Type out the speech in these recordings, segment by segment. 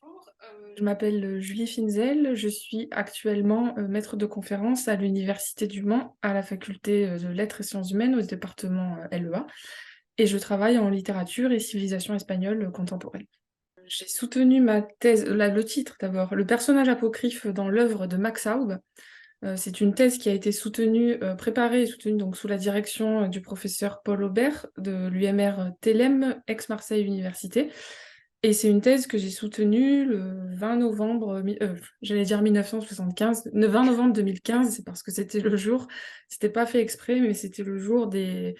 Bonjour, je m'appelle Julie Finzel, je suis actuellement maître de conférence à l'Université du Mans, à la faculté de Lettres et Sciences Humaines au département LEA, et je travaille en littérature et civilisation espagnole contemporaine. J'ai soutenu ma thèse, le titre d'abord, le personnage apocryphe dans l'œuvre de Max Aub. C'est une thèse qui a été soutenue, préparée et soutenue donc, sous la direction du professeur Paul Aubert de l'UMR Télème, ex-Marseille Université. Et c'est une thèse que j'ai soutenue le 20 novembre, j'allais dire 1975, le 20 novembre 2015, c'est parce que c'était le jour, c'était pas fait exprès, mais c'était le jour de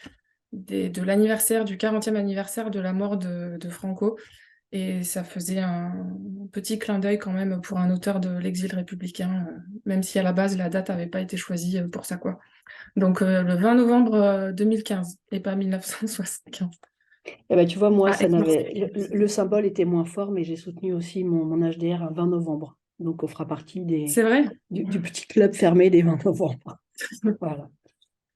l'anniversaire, du 40e anniversaire de la mort de Franco. Et ça faisait un petit clin d'œil quand même pour un auteur de l'exil républicain, même si à la base la date n'avait pas été choisie pour ça, quoi. Donc le 20 novembre 2015 et pas 1975. Eh ben, tu vois, moi, Ah, ça n'avait ex-Marseille. le symbole était moins fort, mais j'ai soutenu aussi mon HDR un 20 novembre. Donc, on fera partie C'est vrai? du petit club fermé des 20 novembre. Voilà.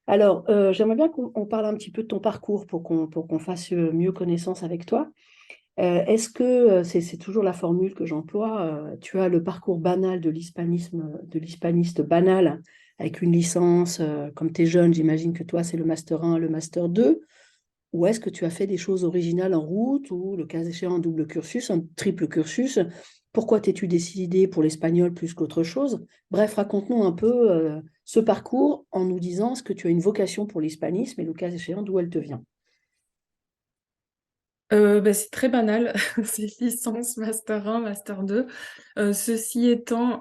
Alors, j'aimerais bien qu'on parle un petit peu de ton parcours pour qu'on fasse mieux connaissance avec toi. Est-ce que c'est toujours la formule que j'emploie, tu as le parcours banal de l'hispaniste banal, avec une licence, comme tu es jeune, j'imagine que toi, c'est le master 1, le master 2. Ou est-ce que tu as fait des choses originales en route ou, le cas échéant, un double cursus, un triple cursus? Pourquoi t'es-tu décidé pour l'espagnol plus qu'autre chose? Bref, raconte-nous un peu ce parcours en nous disant est-ce que tu as une vocation pour l'hispanisme et, le cas échéant, d'où elle te vient. Bah, c'est très banal, c'est licence, master 1, master 2. Ceci étant,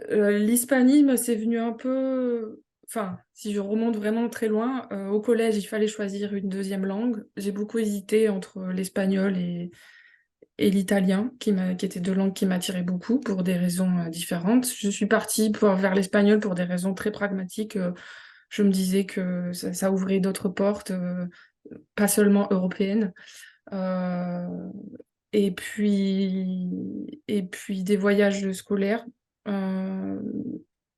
l'hispanisme, c'est venu un peu... Enfin, si je remonte vraiment très loin, au collège, il fallait choisir une deuxième langue. J'ai beaucoup hésité entre l'espagnol et l'italien, qui étaient deux langues qui m'attiraient beaucoup pour des raisons différentes. Je suis partie vers l'espagnol pour des raisons très pragmatiques. Je me disais que ça ouvrait d'autres portes, pas seulement européennes. Euh, et puis des voyages scolaires euh,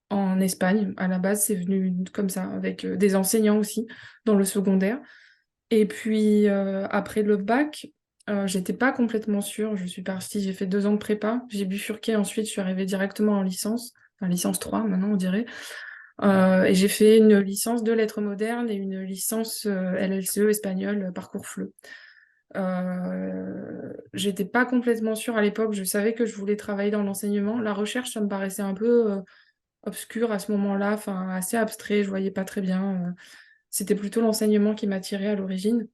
en Espagne. À la base, c'est venu comme ça, avec des enseignants aussi dans le secondaire. Et puis après le bac, j'étais pas complètement sûre. Je suis partie, j'ai fait 2 ans de prépa. J'ai bifurqué ensuite, je suis arrivée directement en licence, enfin licence 3 maintenant on dirait. Et j'ai fait une licence de lettres modernes et une licence LLCE espagnol parcours FLE. J'étais pas complètement sûre à l'époque, je savais que je voulais travailler dans l'enseignement. La recherche, ça me paraissait un peu obscur à ce moment-là, enfin assez abstrait, je voyais pas très bien. C'était plutôt l'enseignement qui m'attirait à l'origine.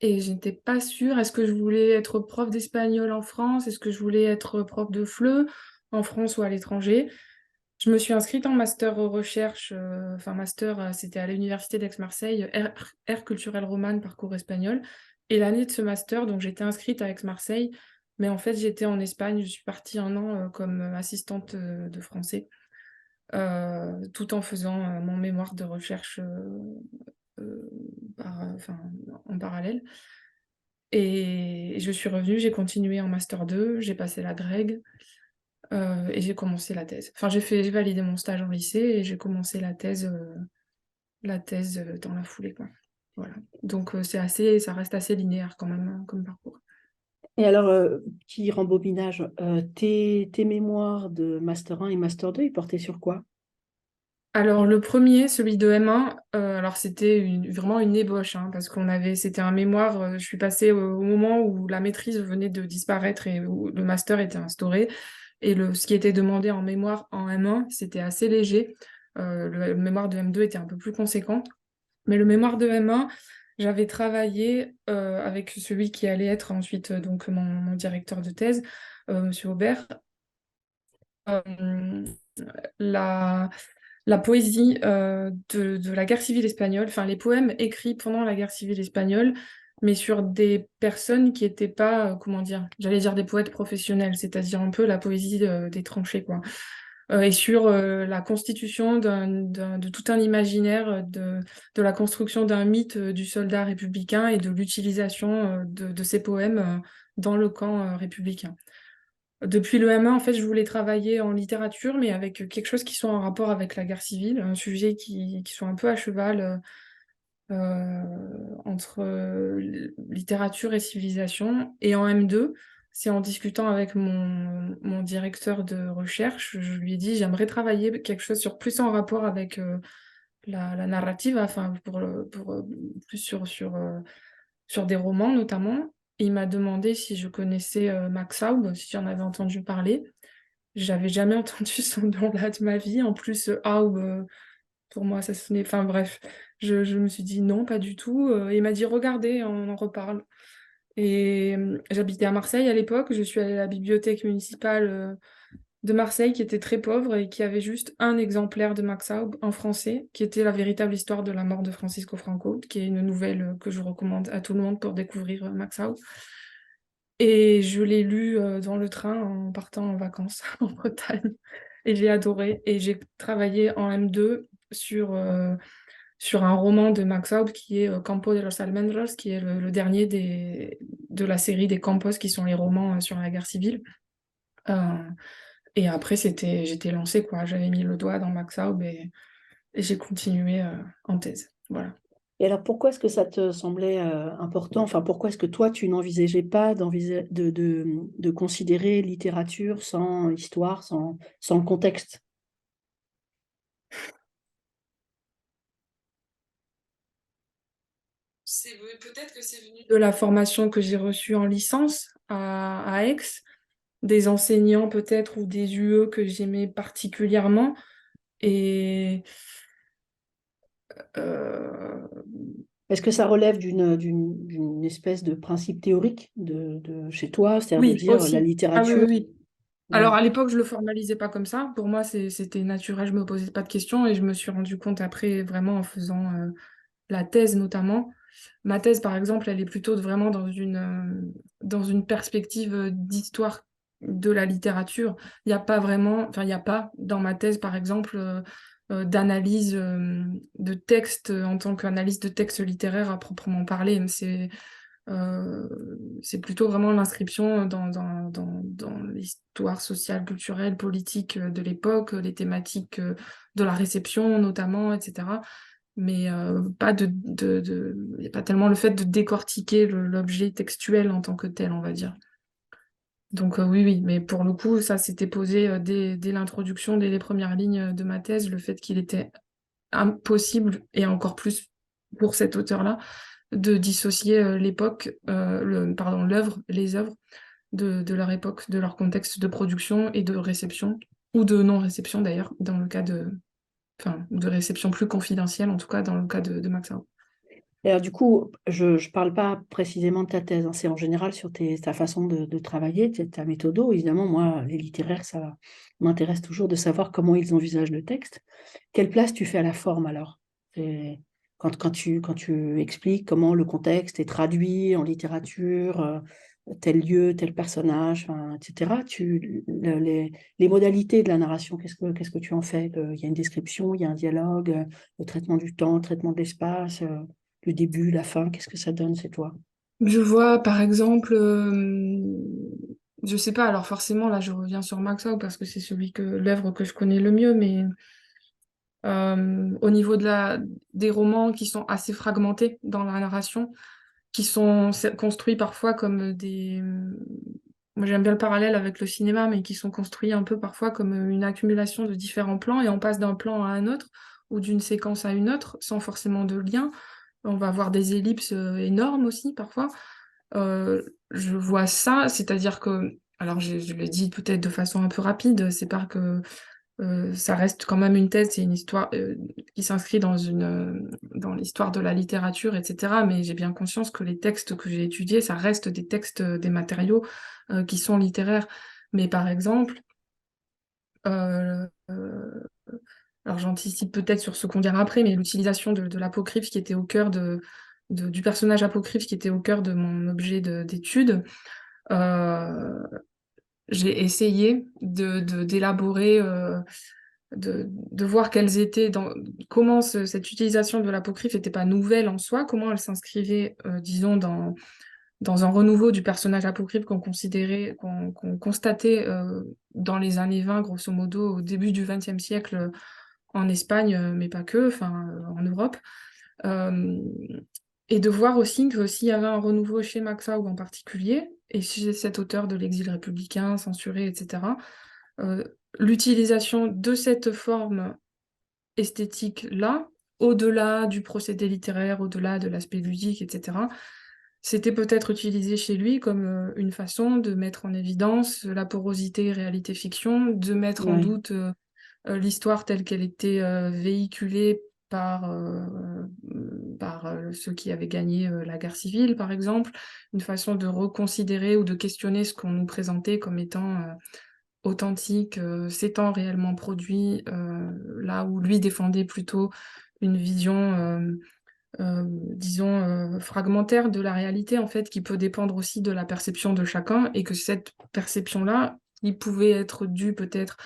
Et j'étais pas sûre, est-ce que je voulais être prof d'espagnol en France? Est-ce que je voulais être prof de FLE en France ou à l'étranger? Je me suis inscrite en master recherche, enfin master, c'était à l'université d'Aix-Marseille, Aire culturelle romane, parcours espagnol. Et l'année de ce master, donc j'étais inscrite à Aix-Marseille, mais en fait j'étais en Espagne, je suis partie un an comme assistante de français, tout en faisant mon mémoire de recherche euh, enfin, en parallèle. Et je suis revenue, j'ai continué en master 2, j'ai passé la Greg. Et j'ai commencé la thèse. Enfin, j'ai validé mon stage en lycée et j'ai commencé la thèse dans la foulée, quoi. Voilà. Donc ça reste assez linéaire quand même hein, comme parcours. Et alors, petit rembobinage, tes mémoires de master 1 et master 2, ils portaient sur quoi? Alors le premier, celui de M1, alors c'était vraiment une ébauche, hein, parce c'était un mémoire, je suis passée au moment où la maîtrise venait de disparaître et où le master était instauré. Et ce qui était demandé en mémoire en M1, c'était assez léger. Le mémoire de M2 était un peu plus conséquent. Mais le mémoire de M1, j'avais travaillé avec celui qui allait être ensuite donc mon directeur de thèse, Monsieur Aubert, euh, la, la poésie de la guerre civile espagnole, enfin les poèmes écrits pendant la guerre civile espagnole, mais sur des personnes qui n'étaient pas, comment dire, j'allais dire des poètes professionnels, c'est-à-dire un peu la poésie des tranchées, quoi. Et sur la constitution de tout un imaginaire de la construction d'un mythe du soldat républicain et de l'utilisation de ces poèmes dans le camp républicain. Depuis le M1, en fait, je voulais travailler en littérature, mais avec quelque chose qui soit en rapport avec la guerre civile, un sujet qui soit un peu à cheval entre littérature et civilisation. Et en M2, c'est en discutant avec mon directeur de recherche, je lui ai dit, j'aimerais travailler quelque chose sur plus en rapport avec la narrative, enfin, plus sur des romans notamment. Et il m'a demandé si je connaissais Max Aub, si j'en avais entendu parler. J'avais jamais entendu son nom-là de ma vie. En plus, Aub, pour moi, ça sonnait... Enfin bref, je me suis dit non, pas du tout. Et il m'a dit, regardez, on en reparle. Et j'habitais à Marseille à l'époque. Je suis allée à la bibliothèque municipale de Marseille qui était très pauvre et qui avait juste un exemplaire de Max Aub en français, qui était la véritable histoire de la mort de Francisco Franco, qui est une nouvelle que je recommande à tout le monde pour découvrir Max Aub. Et je l'ai lu dans le train en partant en vacances en Bretagne. Et j'ai adoré. Et j'ai travaillé en M2 sur un roman de Max Aub qui est Campo de los Almendros, qui est le dernier de la série des Campos, qui sont les romans sur la guerre civile. Euh, et après, j'étais lancée, quoi. J'avais mis le doigt dans Max Aub et j'ai continué en thèse. Voilà. Et alors, pourquoi est-ce que ça te semblait important? Enfin, pourquoi est-ce que toi, tu n'envisageais pas de considérer littérature sans histoire, sans le contexte? Peut-être que c'est venu de la formation que j'ai reçue en licence à Aix, des enseignants peut-être ou des UE que j'aimais particulièrement. Et euh, Est-ce que ça relève d'une espèce de principe théorique chez toi, c'est-à-dire de oui, dire la aussi. Ah oui, oui, littérature? oui. Alors Ouais. à l'époque, je le formalisais pas comme ça. Pour moi, c'était naturel, je me posais pas de questions et je me suis rendu compte après, vraiment en faisant la thèse notamment. Ma thèse, par exemple, elle est plutôt vraiment dans une perspective d'histoire de la littérature. Il n'y a pas vraiment, enfin, il n'y a pas dans ma thèse, par exemple, d'analyse de texte en tant qu'analyse de texte littéraire à proprement parler. Euh, c'est plutôt vraiment l'inscription dans l'histoire sociale, culturelle, politique de l'époque, les thématiques de la réception notamment, etc. Mais il y a pas tellement le fait de décortiquer l'objet textuel en tant que tel, on va dire. Donc oui, oui, mais pour le coup, ça s'était posé dès l'introduction, dès les premières lignes de ma thèse, le fait qu'il était impossible, et encore plus pour cet auteur-là, de dissocier l'époque, pardon, les œuvres de leur époque, de leur contexte de production et de réception, ou de non-réception d'ailleurs, dans le cas enfin, de réception plus confidentielle, en tout cas dans le cas de Max Aub. Et alors, du coup, je ne parle pas précisément de ta thèse, hein, c'est en général sur ta façon de travailler, ta méthodo. Évidemment, moi, les littéraires, ça m'intéresse toujours de savoir comment ils envisagent le texte. Quelle place tu fais à la forme alors? C'est- quand tu expliques comment le contexte est traduit en littérature, tel lieu, tel personnage, enfin, etc., les modalités de la narration, qu'est-ce que tu en fais? Il y a une description, il y a un dialogue, le traitement du temps, le traitement de l'espace. Le début, la fin, qu'est-ce que ça donne, c'est toi? Je vois par exemple, je sais pas, alors forcément là je reviens sur Max Aub parce que c'est l'œuvre que je connais le mieux, mais au niveau des romans qui sont assez fragmentés dans la narration, qui sont construits parfois comme moi j'aime bien le parallèle avec le cinéma, mais qui sont construits un peu parfois comme une accumulation de différents plans et on passe d'un plan à un autre ou d'une séquence à une autre sans forcément de lien. On va avoir des ellipses énormes aussi parfois. Je vois ça, c'est-à-dire que, alors je le dis peut-être de façon un peu rapide, c'est pas que ça reste quand même une thèse, c'est une histoire qui s'inscrit dans l'histoire de la littérature, etc. Mais j'ai bien conscience que les textes que j'ai étudiés, ça reste des textes, des matériaux qui sont littéraires. Mais par exemple, euh, euh, alors j'anticipe peut-être sur ce qu'on dira après, mais l'utilisation de l'apocryphe qui était au cœur du personnage apocryphe qui était au cœur de mon objet d'étude, euh, j'ai essayé d'élaborer, de voir comment cette utilisation de l'apocryphe n'était pas nouvelle en soi, comment elle s'inscrivait, disons, dans un renouveau du personnage apocryphe qu'on constatait dans les années 20, grosso modo, au début du XXe siècle en Espagne, mais pas que, enfin, en Europe. Euh, et de voir aussi que s'il y avait un renouveau chez Max Aub en particulier, et chez cet auteur de l'exil républicain, censuré, etc., euh, l'utilisation de cette forme esthétique-là, au-delà du procédé littéraire, au-delà de l'aspect ludique, etc., c'était peut-être utilisé chez lui comme une façon de mettre en évidence la porosité réalité-fiction, de mettre en Ouais. doute l'histoire telle qu'elle était véhiculée par ceux qui avaient gagné la guerre civile, par exemple, une façon de reconsidérer ou de questionner ce qu'on nous présentait comme étant authentique, s'étant réellement produit, là où lui défendait plutôt une vision, disons, fragmentaire de la réalité, en fait, qui peut dépendre aussi de la perception de chacun, et que cette perception-là, il pouvait être due peut-être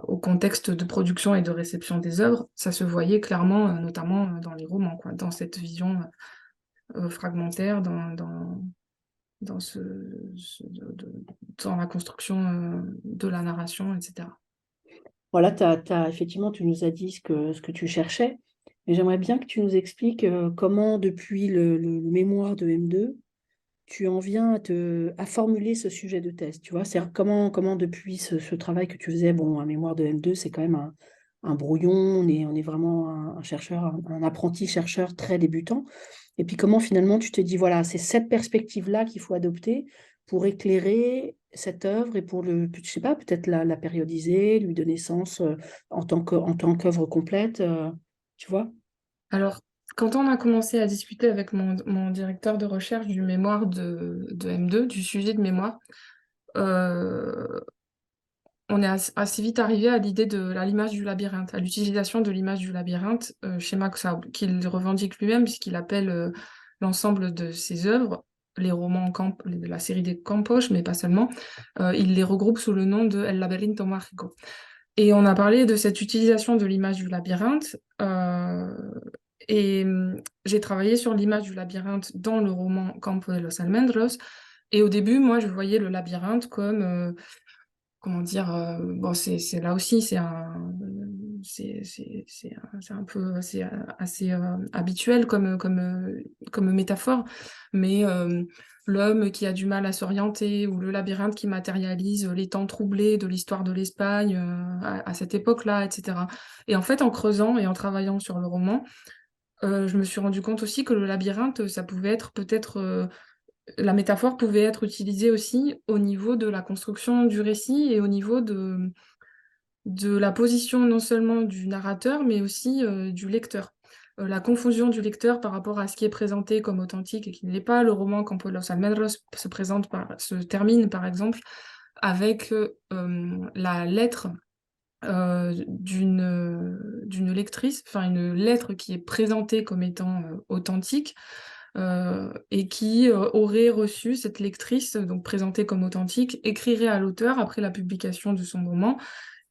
au contexte de production et de réception des œuvres, ça se voyait clairement, notamment dans les romans, quoi, dans cette vision fragmentaire, dans dans la construction de la narration, etc. Voilà, effectivement, tu nous as dit ce que tu cherchais, mais j'aimerais bien que tu nous expliques comment, depuis le mémoire de M2, tu en viens à formuler ce sujet de thèse, tu vois? C'est-à-dire comment depuis ce travail que tu faisais, bon, un mémoire de M2, c'est quand même un brouillon, on est vraiment un chercheur, un apprenti chercheur très débutant. Et puis comment finalement tu te dis, voilà, c'est cette perspective-là qu'il faut adopter pour éclairer cette œuvre et pour je sais pas, peut-être la périodiser, lui donner sens en tant qu'œuvre complète, tu vois? Alors, quand on a commencé à discuter avec mon directeur de recherche du mémoire de M2, du sujet de mémoire, euh, on est assez vite arrivé à l'idée de l'image du labyrinthe, à l'utilisation de l'image du labyrinthe chez Max Aub, qu'il revendique lui-même puisqu'il appelle l'ensemble de ses œuvres, les romans de la série des Campos, mais pas seulement, il les regroupe sous le nom de El laberinto mágico. Et on a parlé de cette utilisation de l'image du labyrinthe, et j'ai travaillé sur l'image du labyrinthe dans le roman Campo de los Almendros, et au début, moi, je voyais le labyrinthe comme comment dire, bon, c'est là aussi, c'est un peu, c'est assez habituel comme métaphore, mais l'homme qui a du mal à s'orienter, ou le labyrinthe qui matérialise les temps troublés de l'histoire de l'Espagne à cette époque-là, etc. Et en fait, en creusant et en travaillant sur le roman, je me suis rendu compte aussi que le labyrinthe, ça pouvait être peut-être la métaphore pouvait être utilisée aussi au niveau de la construction du récit et au niveau de la position non seulement du narrateur, mais aussi du lecteur. La confusion du lecteur par rapport à ce qui est présenté comme authentique et qui ne l'est pas. Le roman Campo de los Almendros se termine par exemple avec la lettre d'une lectrice, enfin une lettre qui est présentée comme étant authentique, et qui aurait reçu cette lectrice, donc présentée comme authentique, écrirait à l'auteur après la publication de son roman,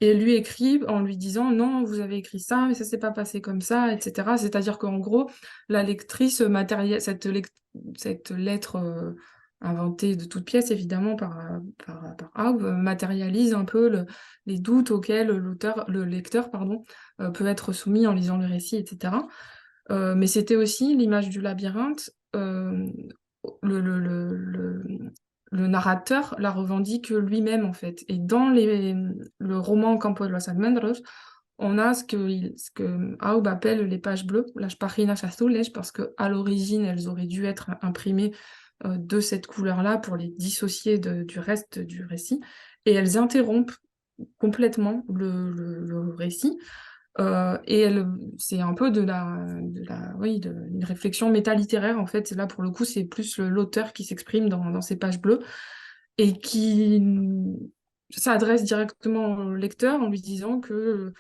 et lui écrit en lui disant non, vous avez écrit ça, mais ça s'est pas passé comme ça, etc. C'est-à-dire qu'en gros, la lectrice cette lettre inventée de toutes pièces, évidemment, par Aub, matérialise un peu les doutes auxquels le lecteur, pardon, peut être soumis en lisant le récit, etc. Mais c'était aussi l'image du labyrinthe. Le, le, le, le- le narrateur la revendique lui-même, en fait. Et dans le roman Campo de los Almendros, on a ce que Aub appelle les pages bleues, las páginas azules, parce qu'à l'origine, elles auraient dû être imprimées de cette couleur-là pour les dissocier du reste du récit. Et elles interrompent complètement le récit. C'est un peu oui, une réflexion métalittéraire, en fait. Là, pour le coup, c'est plus l'auteur qui s'exprime dans ces pages bleues et qui s'adresse directement au lecteur en lui disant que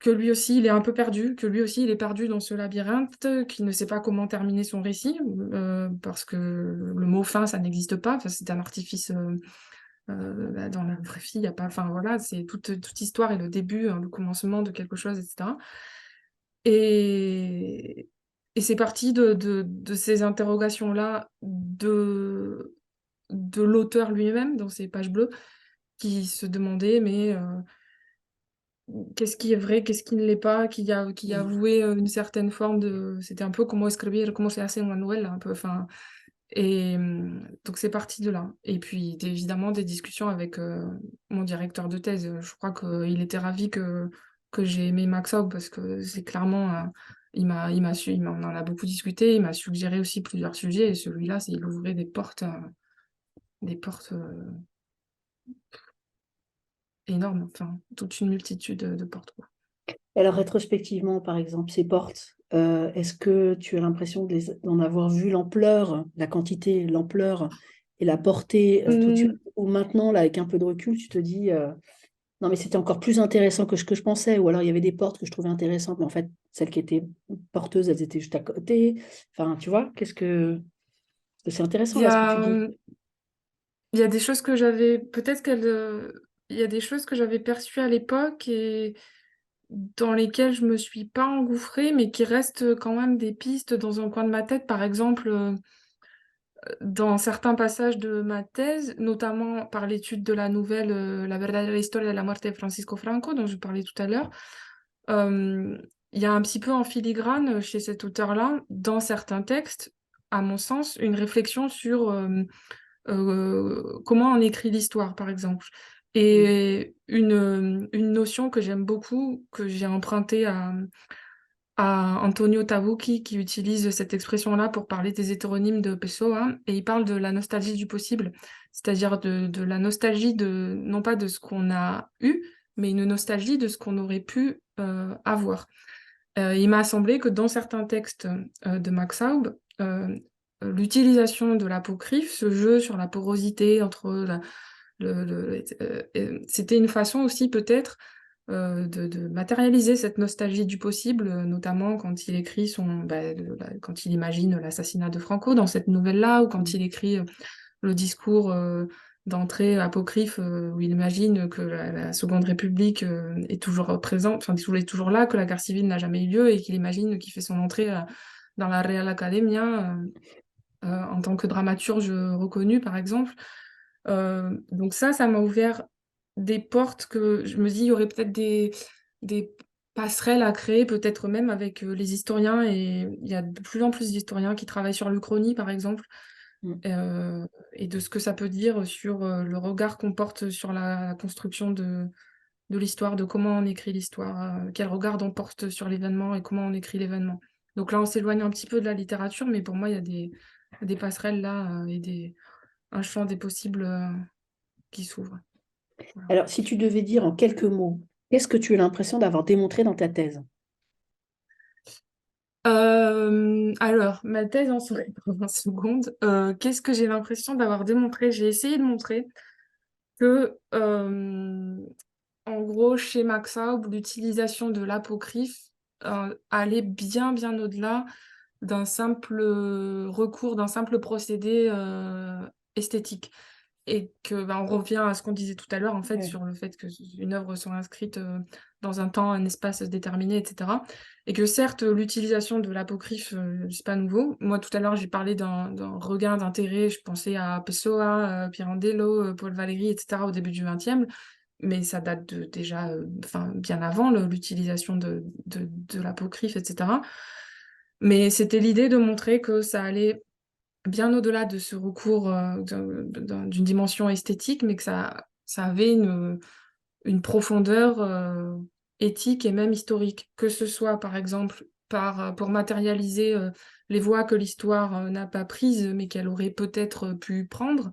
lui aussi, il est un peu perdu, que lui aussi, il est perdu dans ce labyrinthe, qu'il ne sait pas comment terminer son récit, parce que le mot fin, ça n'existe pas. Enfin, c'est un artifice. Bah, dans la vraie vie, il n'y a pas. Enfin, voilà, c'est toute histoire et le début, hein, le commencement de quelque chose, etc. Et, et c'est parti de ces interrogations-là de l'auteur lui-même dans ces pages bleues qui se demandait, mais qu'est-ce qui est vrai, qu'est-ce qui ne l'est pas, qui a Mm. avoué une certaine forme de... C'était un peu comment escribir, comment se hace una novela, un peu, enfin... Et donc c'est parti de là. Et puis évidemment des discussions avec mon directeur de thèse. Je crois qu'il était ravi que j'ai aimé Max Aub parce que c'est clairement... il m'en a beaucoup discuté, il m'a suggéré aussi plusieurs sujets et celui-là, il ouvrait des portes énormes, enfin toute une multitude de portes, quoi. Alors, rétrospectivement, par exemple, ces portes, est-ce que tu as l'impression d'en avoir vu l'ampleur, la quantité, l'ampleur et la portée tout de suite, Hum, ou maintenant, là, avec un peu de recul, tu te dis, non, mais c'était encore plus intéressant que ce que je pensais, ou alors il y avait des portes que je trouvais intéressantes, mais en fait, celles qui étaient porteuses, elles étaient juste à côté. Enfin, tu vois, c'est Il intéressant y là ce que tu a, dis. il y a des choses que j'avais, peut-être il y a des choses que j'avais perçues à l'époque et dans lesquelles je me suis pas engouffrée, mais qui restent quand même des pistes dans un coin de ma tête. Par exemple, dans certains passages de ma thèse, notamment par l'étude de la nouvelle La verdadera historia de la muerte de Francisco Franco, dont je parlais tout à l'heure, euh, il y a un petit peu en filigrane chez cet auteur-là, dans certains textes, à mon sens, une réflexion sur comment on écrit l'histoire, par exemple. Mm. Et une notion que j'aime beaucoup, que j'ai empruntée à Antonio Tabucchi, qui utilise cette expression-là pour parler des hétéronymes de Pessoa, et il parle de la nostalgie du possible, c'est-à-dire de la nostalgie non pas de ce qu'on a eu, mais une nostalgie de ce qu'on aurait pu avoir. Il m'a semblé que dans certains textes de Max Aub, l'utilisation de l'apocryphe, ce jeu sur la porosité entre c'était une façon aussi peut-être de matérialiser cette nostalgie du possible, notamment quand il écrit quand il imagine l'assassinat de Franco dans cette nouvelle-là, ou quand Mm. il écrit le discours d'entrée apocryphe où il imagine que la Seconde République est toujours présente, enfin est toujours là, que la guerre civile n'a jamais eu lieu et qu'il imagine qu'il fait son entrée dans la Real Academia en tant que dramaturge reconnu, par exemple. Donc ça m'a ouvert des portes que je me dis, il y aurait peut-être des passerelles à créer, peut-être même avec les historiens, et il y a de plus en plus d'historiens qui travaillent sur l'Uchronie, par exemple, Mm. et de ce que ça peut dire sur le regard qu'on porte sur la construction de l'histoire, de comment on écrit l'histoire, quel regard on porte sur l'événement et comment on écrit l'événement. Donc là, on s'éloigne un petit peu de la littérature, mais pour moi, il y a des passerelles là un champ des possibles qui s'ouvre. Voilà. Alors, si tu devais dire en quelques mots, qu'est-ce que tu as l'impression d'avoir démontré dans ta thèse? Alors, ma thèse en serait 20 secondes. Qu'est-ce que j'ai l'impression d'avoir démontré? J'ai essayé de montrer que, en gros, chez Max Aub, l'utilisation de l'apocryphe allait bien, bien au-delà d'un simple recours, d'un simple procédé esthétique. Et que on revient à ce qu'on disait tout à l'heure, en fait, Ouais. sur le fait qu'une œuvre soit inscrite dans un temps, un espace déterminé, etc. Et que certes, l'utilisation de l'apocryphe, c'est pas nouveau. Moi, tout à l'heure, j'ai parlé d'un regain d'intérêt, je pensais à Pessoa, Pirandello, Paul Valéry, etc. au début du XXe, mais ça date déjà enfin, bien avant l'utilisation de l'apocryphe, etc. Mais c'était l'idée de montrer que ça allait bien au-delà de ce recours d'une dimension esthétique, mais que ça avait une profondeur éthique et même historique, que ce soit par exemple pour matérialiser les voies que l'histoire n'a pas prises, mais qu'elle aurait peut-être pu prendre,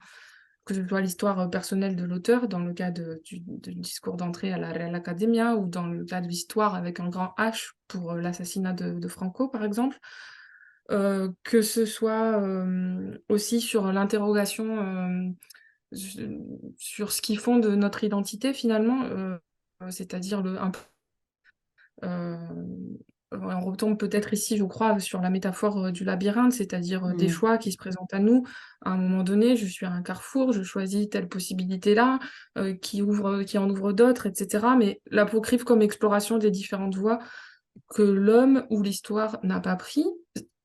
que ce soit l'histoire personnelle de l'auteur, dans le cas du discours d'entrée à la Real Academia, ou dans le cas de l'histoire avec un grand H pour l'assassinat de Franco, par exemple. Que ce soit aussi sur l'interrogation sur ce qui fonde notre identité finalement, c'est-à-dire euh, on retombe peut-être ici, je crois, sur la métaphore du labyrinthe, c'est-à-dire des Mm. choix qui se présentent à nous. À un moment donné, je suis à un carrefour, je choisis telle possibilité-là, qui en ouvre d'autres, etc. Mais l'apocryphe comme exploration des différentes voies que l'homme ou l'histoire n'a pas prise,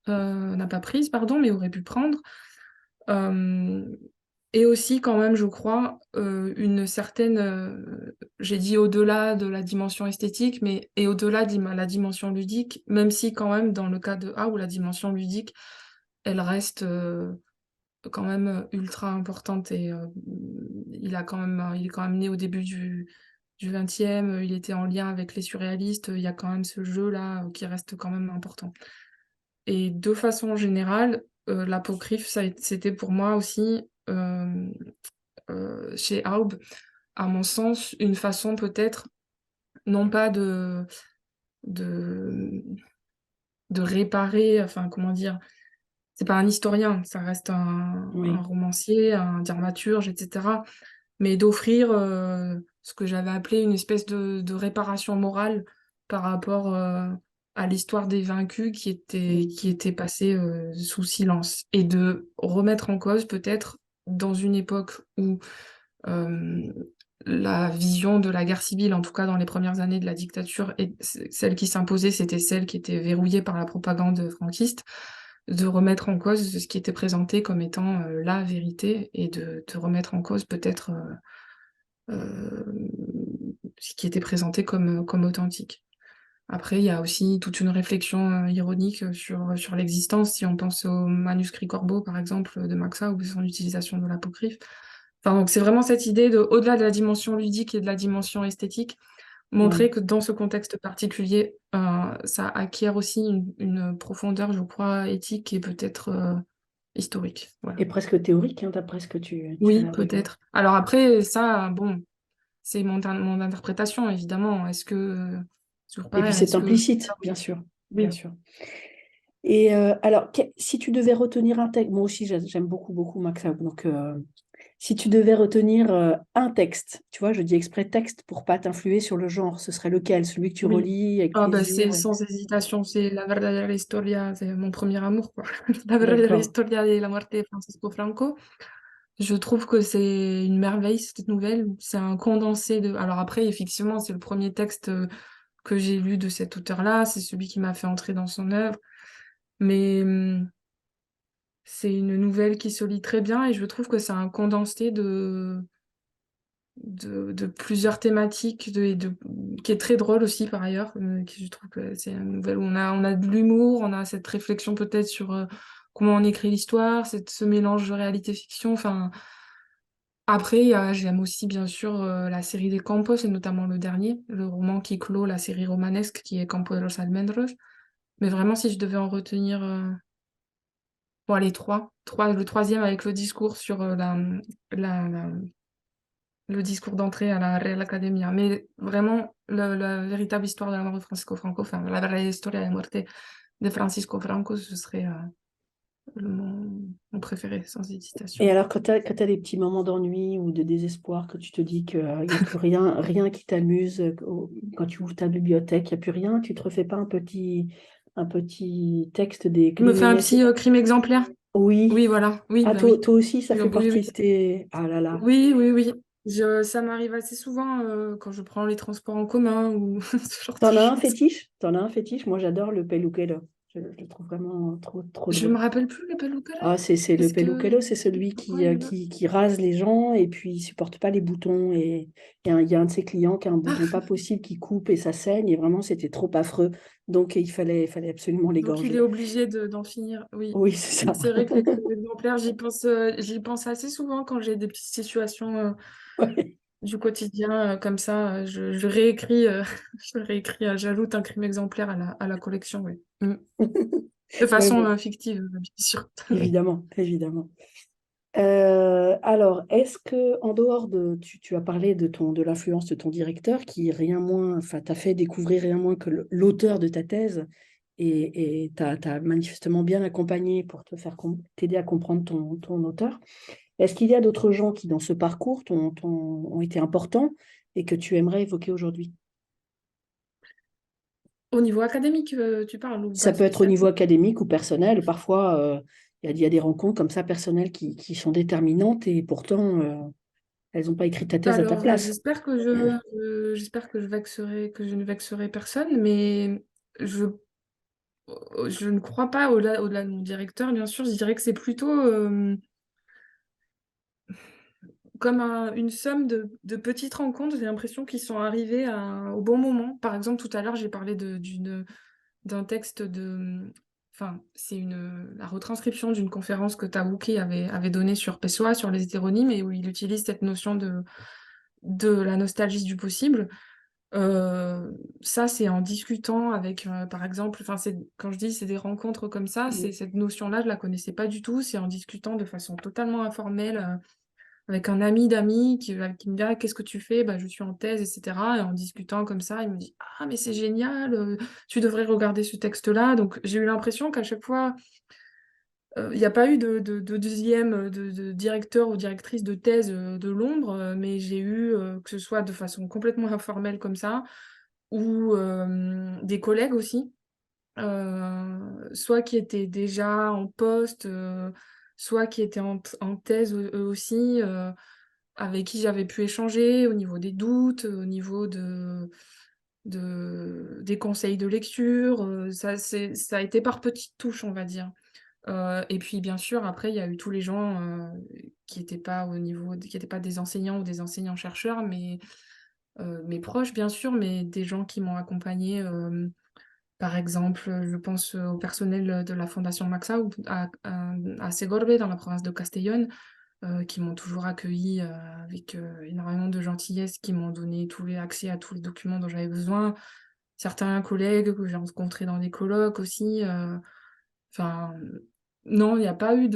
pardon, mais aurait pu prendre. Euh, Et aussi, quand même, je crois, une certaine, j'ai dit au-delà de la dimension esthétique, mais et au-delà de la dimension ludique, même si quand même, dans le cas de A, où la dimension ludique, elle reste quand même ultra importante. Et il est quand même né au début du 20e, il était en lien avec les surréalistes, il y a quand même ce jeu-là qui reste quand même important. Et de façon générale, l'apocryphe, c'était pour moi aussi, chez Aub, à mon sens, une façon peut-être, non pas de, de réparer, enfin, comment dire, c'est pas un historien, ça reste un Oui. romancier, un dramaturge, etc. Mais d'offrir ce que j'avais appelé une espèce de réparation morale par rapport à l'histoire des vaincus qui était passée sous silence. Et de remettre en cause peut-être dans une époque où euh, la vision de la guerre civile, en tout cas dans les premières années de la dictature, et celle qui s'imposait, c'était celle qui était verrouillée par la propagande franquiste, de remettre en cause ce qui était présenté comme étant la vérité et de remettre en cause peut-être euh, ce qui était présenté comme authentique. Après, il y a aussi toute une réflexion ironique sur l'existence, si on pense au manuscrit Corbeau, par exemple, de Maxa, ou son utilisation de l'apocryphe. Enfin, donc c'est vraiment cette idée de, au-delà de la dimension ludique et de la dimension esthétique, montrer Oui. que dans ce contexte particulier, ça acquiert aussi une profondeur, je crois, éthique et peut-être historique. Voilà. Et presque théorique, hein, d'après ce que tu as Oui, l'air de dire. peut-être. Alors après, ça, bon, c'est mon interprétation, évidemment. Est-ce que, toujours Et puis pareil, c'est est-ce que... implicite, bien sûr, bien Oui. sûr. Et alors, si tu devais retenir un texte, moi aussi j'aime beaucoup, beaucoup Max Aub, donc si tu devais retenir un texte, tu vois, je dis exprès texte pour pas t'influer sur le genre, ce serait lequel? Celui que tu Oui. relis avec Ah bah c'est plaisir? sans hésitation, c'est La verdadera historia, c'est mon premier amour, quoi. La verdadera D'accord. historia de la muerte de Francisco Franco. Je trouve que c'est une merveille, cette nouvelle. C'est un condensé de... Alors après, effectivement, c'est le premier texte que j'ai lu de cet auteur-là. C'est celui qui m'a fait entrer dans son œuvre. Mais c'est une nouvelle qui se lit très bien et je trouve que c'est un condensé de plusieurs thématiques qui est très drôle aussi par ailleurs. Je trouve que c'est une nouvelle où on a de l'humour, on a cette réflexion peut-être sur comment on écrit l'histoire, ce mélange de réalité-fiction. Enfin, après, j'aime aussi bien sûr la série des Campos, et notamment le dernier, le roman qui clôt la série romanesque qui est Campo de los Almendros. Mais vraiment, si je devais en retenir, bon, les trois, le troisième avec le discours sur la, la- le discours d'entrée à la Real Academia. Mais vraiment, la véritable histoire de la mort de Francisco Franco, enfin, la vraie historia de muerte de Francisco Franco, ce serait mon préféré, sans Et hésitation. alors, quand tu as des petits moments d'ennui ou de désespoir, que tu te dis qu'il n'y a plus rien, rien qui t'amuse, quand tu ouvres ta bibliothèque, il n'y a plus rien, tu te refais pas un petit texte des Il me fait un Crimines? petit crime exemplaire. Oui. Oui, voilà. Oui, Ah, bah oui. toi aussi, ça Oui, fait oui, oui. partie de tes... Ah là là. Oui, oui, oui. Ça m'arrive assez souvent quand je prends les transports en commun ou ce genre de T'en as un choses. fétiche? T'en as un fétiche? Moi, j'adore le peluquero. Je le trouve vraiment trop, trop Je drôle. me rappelle plus le pelucare. Ah, c'est le Est-ce que... peluquero, c'est celui Ouais, il y en a. qui rase les gens et puis il supporte pas les boutons. Et il y a un de ses clients qui a un bouton pas Ah, possible qui coupe et ça saigne. Et vraiment, c'était trop affreux. Donc, il fallait absolument donc il est l'égorger. obligé d'en finir. Oui. Oui, c'est ça. C'est vrai que les crimes exemplaires, j'y pense assez souvent quand j'ai des petites situations Ouais. du quotidien comme ça. Je réécris, je réécris, j'ajoute un crime exemplaire à la collection, oui. Mm. De Ouais, façon bon, fictive, bien sûr. évidemment, évidemment. Alors, est-ce que, en dehors de, tu as parlé de l'influence de ton directeur, qui rien moins, enfin, t'a fait découvrir rien moins que l'auteur de ta thèse, et t'as manifestement bien accompagné pour t'aider à comprendre ton auteur. Est-ce qu'il y a d'autres gens qui, dans ce parcours, ont été importants et que tu aimerais évoquer aujourd'hui? Au niveau académique, tu parles ou Ça pas peut être au niveau spécialement? académique ou personnel. Parfois, il y a des rencontres comme ça personnelles qui sont déterminantes et pourtant, elles n'ont pas écrit ta thèse à ta Alors, place. j'espère que je ne vexerai personne, mais je, je ne crois pas au-delà de mon directeur, bien sûr. Je dirais que c'est plutôt une somme de petites rencontres, j'ai l'impression qu'ils sont arrivés au bon moment. Par exemple, tout à l'heure, j'ai parlé d'un texte enfin, c'est la retranscription d'une conférence que Tawuki avait donnée sur Pessoa, sur les hétéronymes, et où il utilise cette notion de la nostalgie du possible. Ça, c'est en discutant avec, par exemple, enfin, quand je dis c'est des rencontres comme ça, Mm. c'est cette notion-là, je la connaissais pas du tout. C'est en discutant de façon totalement informelle avec un ami d'amis qui me dit: «Ah, qu'est-ce que tu fais?» Bah, je suis en thèse, etc. Et en discutant comme ça, il me dit: «Ah, mais c'est génial, tu devrais regarder ce texte-là.» Donc, j'ai eu l'impression qu'à chaque fois, il n'y a pas eu de deuxième, de directeur ou directrice de thèse de l'ombre, mais j'ai eu, que ce soit de façon complètement informelle comme ça, ou des collègues aussi, soit qui étaient déjà en poste, soit qui étaient en thèse eux aussi, avec qui j'avais pu échanger au niveau des doutes, au niveau des conseils de lecture. Ça a été par petites touches, on va dire. Et puis bien sûr, après, il y a eu tous les gens qui n'étaient pas qui n'étaient pas des enseignants ou des enseignants-chercheurs, mais mes proches, bien sûr, mais des gens qui m'ont accompagnée. Par exemple, je pense au personnel de la Fondation Maxa ou à Segorbe, dans la province de Castellón, qui m'ont toujours accueillie avec énormément de gentillesse, qui m'ont donné accès à tous les documents dont j'avais besoin. Certains collègues que j'ai rencontrés dans des colloques aussi. Enfin, non, il n'y a pas eu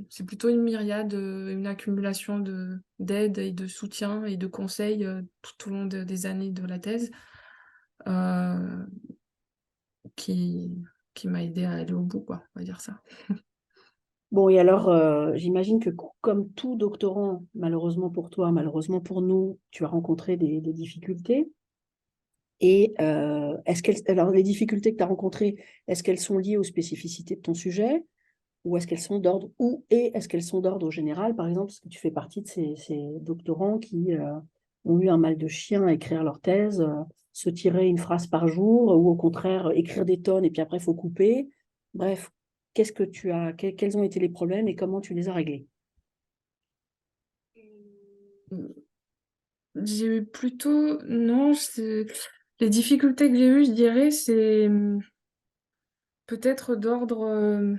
c'est plutôt une myriade, une accumulation d'aide et de soutien et de conseils tout au long des années de la thèse. euh, qui, qui m'a aidé à aller au bout, quoi, on va dire ça. Bon, et alors, j'imagine que comme tout doctorant, malheureusement pour toi, malheureusement pour nous, tu as rencontré des difficultés. Et alors, les difficultés que tu as rencontrées, est-ce qu'elles sont liées aux spécificités de ton sujet ou est-ce qu'elles sont est-ce qu'elles sont d'ordre général, par exemple, parce que tu fais partie de ces doctorants qui ont eu un mal de chien à écrire leur thèse, se tirer une phrase par jour ou au contraire écrire des tonnes et puis après il faut couper. Bref, quels ont été les problèmes et comment tu les as réglés? J'ai eu plutôt... Non, les difficultés que j'ai eues, je dirais, c'est peut-être d'ordre...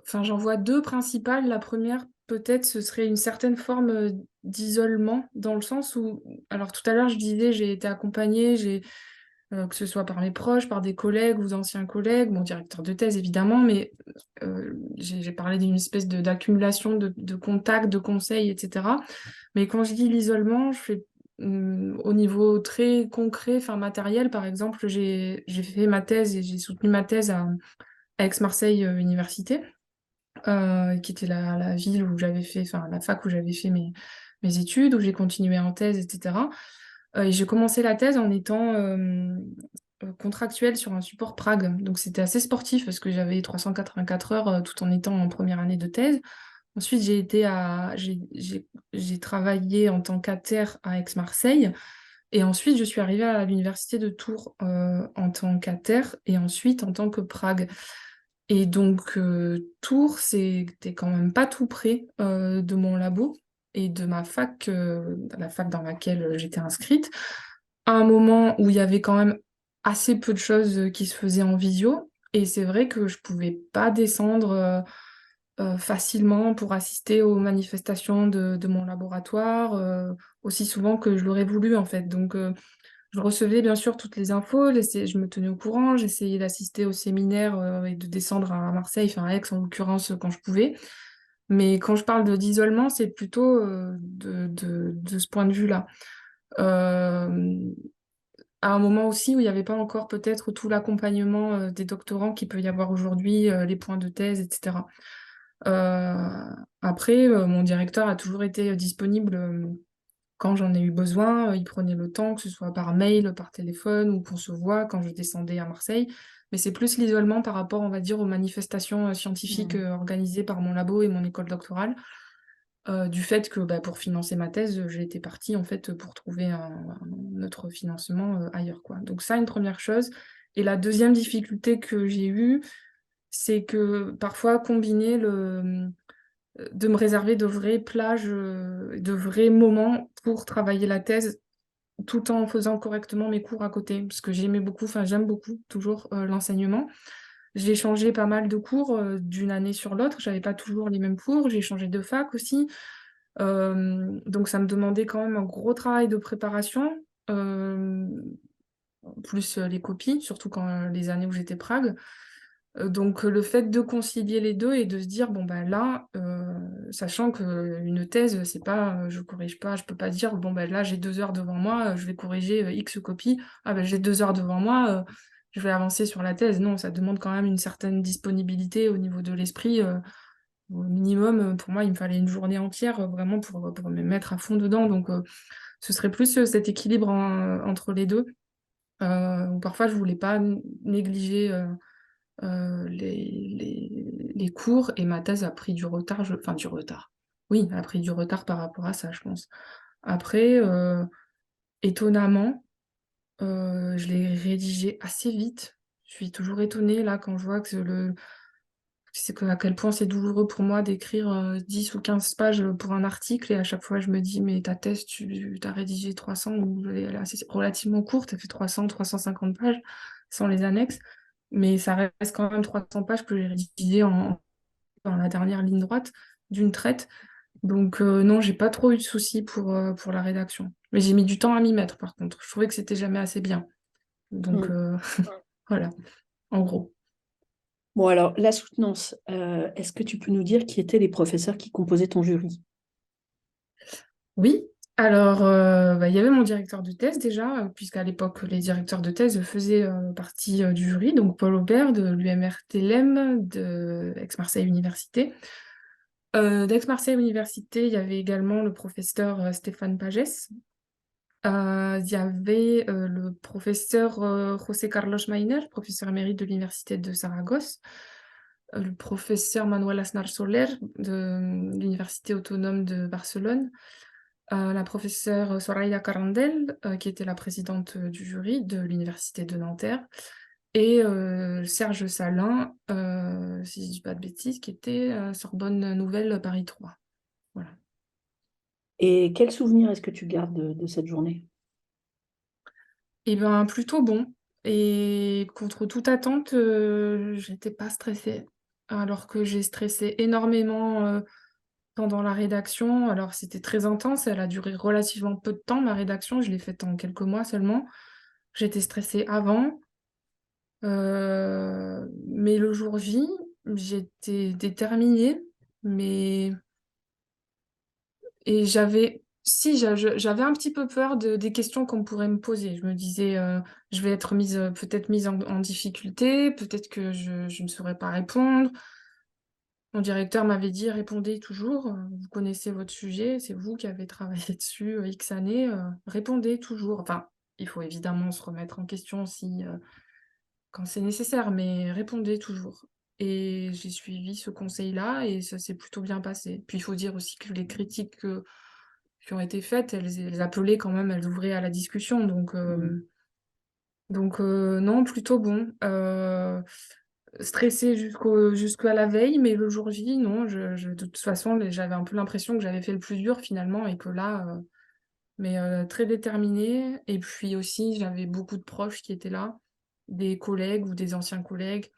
Enfin, j'en vois deux principales. La première, peut-être, ce serait une certaine forme d'isolement, dans le sens où... Alors, tout à l'heure, je disais, j'ai été accompagnée, que ce soit par mes proches, par des collègues ou anciens collègues, mon directeur de thèse, évidemment, mais j'ai parlé d'une espèce d'accumulation de contacts, de conseils, etc. Mais quand je dis l'isolement, je fais au niveau très concret, enfin matériel, par exemple, j'ai fait ma thèse et j'ai soutenu ma thèse à Aix-Marseille Université, qui était la ville où j'avais fait, enfin la fac où j'avais fait mes études, où j'ai continué en thèse, etc. Et j'ai commencé la thèse en étant contractuelle sur un support Prague. Donc c'était assez sportif parce que j'avais 384 heures tout en étant en première année de thèse. Ensuite, j'ai travaillé en tant qu'ATER à Aix-Marseille. Et ensuite, je suis arrivée à l'université de Tours en tant qu'ATER et ensuite en tant que Prague. Et donc, Tours, c'était quand même pas tout près de mon labo et de ma fac, la fac dans laquelle j'étais inscrite, à un moment où il y avait quand même assez peu de choses qui se faisaient en visio. Et c'est vrai que je pouvais pas descendre facilement pour assister aux manifestations de mon laboratoire, aussi souvent que je l'aurais voulu en fait. Donc, je recevais bien sûr toutes les infos, je me tenais au courant, j'essayais d'assister aux séminaires et de descendre à Marseille, enfin à Aix en l'occurrence quand je pouvais. Mais quand je parle d'isolement, c'est plutôt de ce point de vue-là. Euh, à un moment aussi où il n'y avait pas encore peut-être tout l'accompagnement des doctorants qu'il peut y avoir aujourd'hui, les points de thèse, etc. Euh, Après, mon directeur a toujours été disponible quand j'en ai eu besoin. Il prenait le temps, que ce soit par mail, par téléphone ou qu'on se voit quand je descendais à Marseille. Mais c'est plus l'isolement par rapport, on va dire, aux manifestations scientifiques Mhm. organisées par mon labo et mon école doctorale. Du fait que bah, pour financer ma thèse, j'ai été partie en fait pour trouver un autre financement ailleurs, quoi. Donc ça, une première chose. Et la deuxième difficulté que j'ai eue, c'est que parfois combiner de me réserver de vraies plages, de vrais moments pour travailler la thèse, tout en faisant correctement mes cours à côté, parce que j'aimais beaucoup, enfin j'aime beaucoup toujours l'enseignement. J'ai changé pas mal de cours d'une année sur l'autre, j'avais pas toujours les mêmes cours, j'ai changé de fac aussi. Donc ça me demandait quand même un gros travail de préparation, plus les copies, surtout quand les années où j'étais Prague. Donc le fait de concilier les deux et de se dire, bon ben là, sachant qu'une thèse, c'est pas, je corrige pas, je peux pas dire, bon ben là j'ai 2 heures devant moi, je vais corriger X copies, ah ben j'ai 2 heures devant moi, je vais avancer sur la thèse. Non, ça demande quand même une certaine disponibilité au niveau de l'esprit. Au minimum, pour moi, il me fallait une journée entière vraiment pour me mettre à fond dedans. Donc ce serait plus cet équilibre entre les deux. Où parfois je voulais pas négliger les cours et ma thèse a pris du retard, enfin du retard. Oui, elle a pris du retard par rapport à ça, je pense. Après, étonnamment, je l'ai rédigée assez vite. Je suis toujours étonnée là quand je vois à quel point c'est douloureux pour moi d'écrire 10 ou 15 pages pour un article et à chaque fois je me dis mais ta thèse tu as rédigé 300 ou elle est relativement courte, elle fait 300-350 pages sans les annexes, mais ça reste quand même 300 pages que j'ai rédigées dans la dernière ligne droite d'une traite. Donc non, j'ai pas trop eu de soucis pour la rédaction. Mais j'ai mis du temps à m'y mettre par contre. Je trouvais que c'était jamais assez bien. Donc Mm. voilà, en gros. Bon, alors, la soutenance, est-ce que tu peux nous dire qui étaient les professeurs qui composaient ton jury? Oui, alors il y avait mon directeur de thèse déjà, puisqu'à l'époque les directeurs de thèse faisaient partie du jury, donc Paul Aubert de l'UMR-TLM de Aix-Marseille Université. D'Aix-Marseille Université, il y avait également le professeur Stéphane Pagès. Il y avait le professeur José Carlos Mainer, professeur émérite de l'Université de Saragosse. Le professeur Manuel Aznar Soler de l'Université autonome de Barcelone. La professeure Soraya Carandel, qui était la présidente du jury de l'Université de Nanterre, et Serge Salin, si je ne dis pas de bêtises, qui était Sorbonne Nouvelle Paris 3. Voilà. Et quel souvenir est-ce que tu gardes de cette journée? Et bien, plutôt bon. Et contre toute attente, j'étais pas stressée. Alors que j'ai stressé énormément pendant la rédaction. Alors, c'était très intense. Elle a duré relativement peu de temps, ma rédaction. Je l'ai faite en quelques mois seulement. J'étais stressée avant. Mais le jour J, j'étais déterminée. Mais... Et j'avais un petit peu peur des questions qu'on pourrait me poser. Je me disais, je vais être peut-être mise en difficulté, peut-être que je ne saurais pas répondre. Mon directeur m'avait dit, répondez toujours, vous connaissez votre sujet, c'est vous qui avez travaillé dessus X années, répondez toujours. Enfin, il faut évidemment se remettre en question si, quand c'est nécessaire, mais répondez toujours. Et j'ai suivi ce conseil-là et ça s'est plutôt bien passé. Puis il faut dire aussi que les critiques qui ont été faites, elles appelaient quand même, elles ouvraient à la discussion. Donc non, plutôt bon. Stressée jusqu'à la veille, mais le jour J, non, de toute façon, j'avais un peu l'impression que j'avais fait le plus dur finalement et que là, mais très déterminée. Et puis aussi, j'avais beaucoup de proches qui étaient là, des collègues ou des anciens collègues,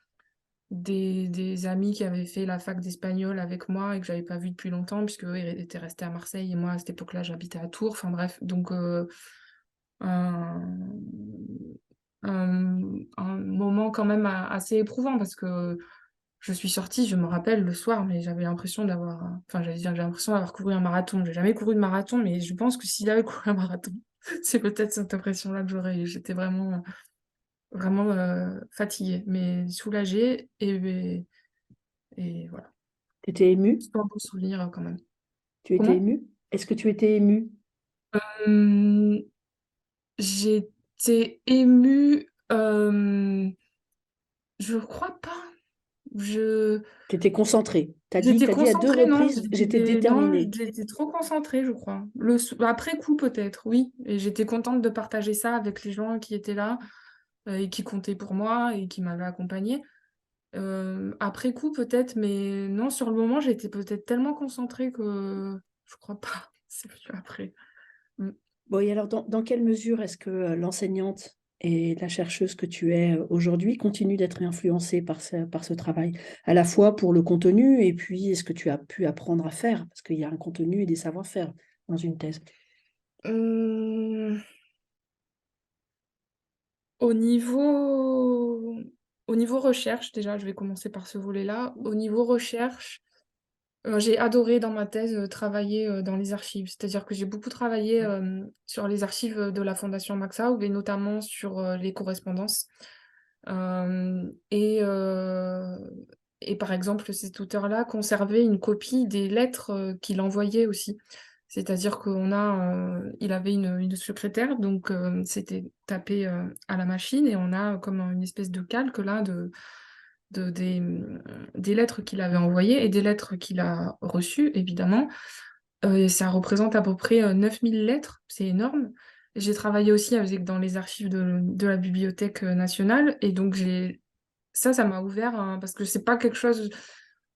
des amis qui avaient fait la fac d'espagnol avec moi et que j'avais pas vu depuis longtemps, puisque eux, ils étaient restés à Marseille et moi, à cette époque-là, j'habitais à Tours. Enfin bref, donc un, un moment quand même assez éprouvant parce que je suis sortie, je me rappelle le soir, mais j'avais l'impression d'avoir, enfin, j'allais dire que j'ai l'impression d'avoir couru un marathon. J'ai jamais couru de marathon, mais je pense que s'il avait couru un marathon, c'est peut-être cette impression-là que j'aurais eu. J'étais vraiment, vraiment fatiguée, mais soulagée et voilà. Tu étais émue? C'est un beau souvenir quand même. Tu étais Comment? émue? Est-ce que tu étais émue? Hum, J'étais émue, je crois pas. Je Tu étais concentrée. J'étais T'as dit à deux concentrée, non, reprises, j'étais non, déterminée. j'étais trop concentrée, je crois. Après coup, peut-être, oui. Et j'étais contente de partager ça avec les gens qui étaient là et qui comptaient pour moi et qui m'avaient accompagnée. Après coup, peut-être, mais non, sur le moment, j'étais peut-être tellement concentrée que je crois pas. C'est venu après. Mm. Bon, et alors, dans quelle mesure est-ce que l'enseignante et la chercheuse que tu es aujourd'hui continuent d'être influencées par ce travail, à la fois pour le contenu et puis ce que tu as pu apprendre à faire, parce qu'il y a un contenu et des savoir-faire dans une thèse. Hum, au niveau... Au niveau recherche, déjà, je vais commencer par ce volet-là. Au niveau recherche, j'ai adoré dans ma thèse travailler dans les archives. C'est-à-dire que j'ai beaucoup travaillé Ouais. sur les archives de la Fondation Max Aub et notamment sur les correspondances. Euh, et, euh, et par exemple, cet auteur-là conservait une copie des lettres qu'il envoyait aussi. C'est-à-dire il avait une secrétaire, donc c'était tapé à la machine et on a comme une espèce de calque là des lettres qu'il avait envoyées et des lettres qu'il a reçues, évidemment. Et ça représente à peu près 9000 lettres, c'est énorme. J'ai travaillé aussi dans les archives de la Bibliothèque nationale et donc ça m'a ouvert, hein, parce que c'est pas quelque chose.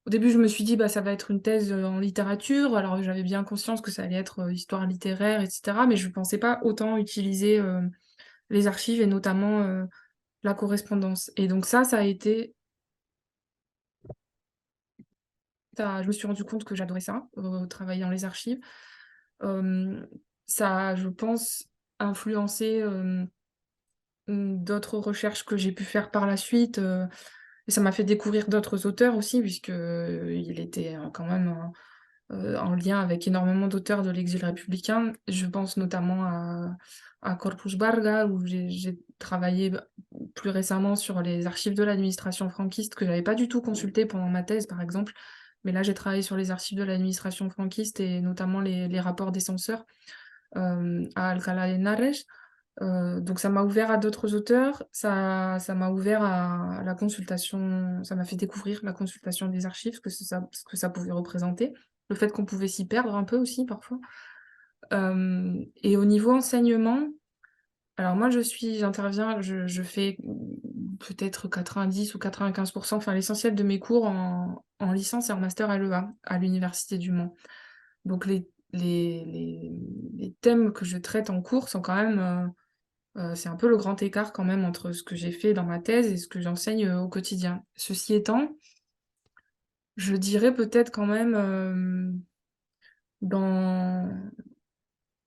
Au début, je me suis dit, bah, ça va être une thèse en littérature, alors j'avais bien conscience que ça allait être histoire littéraire, etc. Mais je pensais pas autant utiliser les archives et notamment la correspondance. Et donc ça a été. Je me suis rendu compte que j'adorais ça, travailler dans les archives. Euh, Ça a, je pense, influencé d'autres recherches que j'ai pu faire par la suite. Et ça m'a fait découvrir d'autres auteurs aussi, puisque il était quand même en lien avec énormément d'auteurs de l'exil républicain. Je pense notamment à Corpus Barga, où j'ai travaillé plus récemment sur les archives de l'administration franquiste, que j'avais pas du tout consulté pendant ma thèse, par exemple. Mais là, j'ai travaillé sur les archives de l'administration franquiste et notamment les rapports des censeurs à Alcalá de Henares. Donc ça m'a ouvert à d'autres auteurs, ça m'a ouvert à la consultation, ça m'a fait découvrir la consultation des archives, ce que ça pouvait représenter, le fait qu'on pouvait s'y perdre un peu aussi parfois. Et au niveau enseignement, alors moi j'interviens, je fais peut-être 90 ou 95%, enfin l'essentiel de mes cours en licence et en master LEA à l'Université du Mans. Donc les thèmes que je traite en cours sont quand même c'est un peu le grand écart quand même entre ce que j'ai fait dans ma thèse et ce que j'enseigne au quotidien. Ceci étant, je dirais peut-être quand même dans,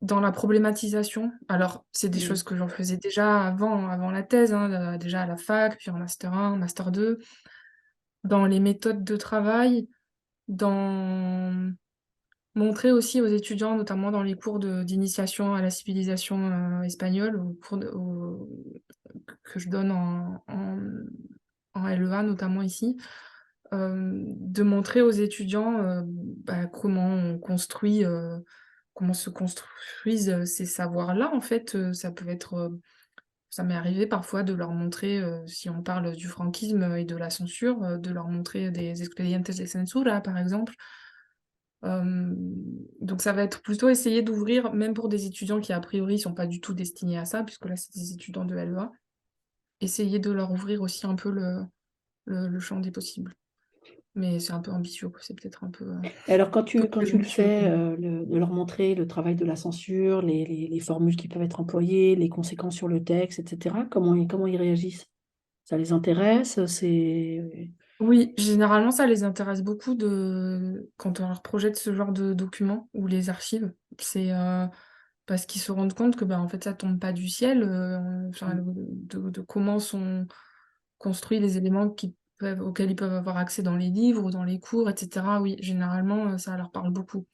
dans la problématisation. Alors, c'est des Mm. choses que j'en faisais déjà avant la thèse, hein, déjà à la fac, puis en master 1, master 2, dans les méthodes de travail, dans montrer aussi aux étudiants, notamment dans les cours d'initiation à la civilisation espagnole, que je donne en LEA, notamment ici, de montrer aux étudiants bah, comment se construisent ces savoirs-là. En fait, ça m'est arrivé parfois de leur montrer, si on parle du franquisme et de la censure, de leur montrer des expedientes de censura, par exemple. Euh, donc ça va être plutôt essayer d'ouvrir, même pour des étudiants qui a priori sont pas du tout destinés à ça, puisque là c'est des étudiants de LEA, essayer de leur ouvrir aussi un peu le champ des possibles. Mais c'est un peu ambitieux, quoi. C'est peut-être Et alors, peu quand tu le présomptueux. fais, de leur montrer le travail de la censure, les formules qui peuvent être employées, les conséquences sur le texte, etc., comment ils réagissent? Ça les intéresse? Oui, généralement ça les intéresse beaucoup quand on leur projette ce genre de documents ou les archives. C'est parce qu'ils se rendent compte que bah, en fait ça tombe pas du ciel, enfin, de comment sont construits les éléments auxquels ils peuvent avoir accès dans les livres ou dans les cours, etc. Oui, généralement ça leur parle beaucoup.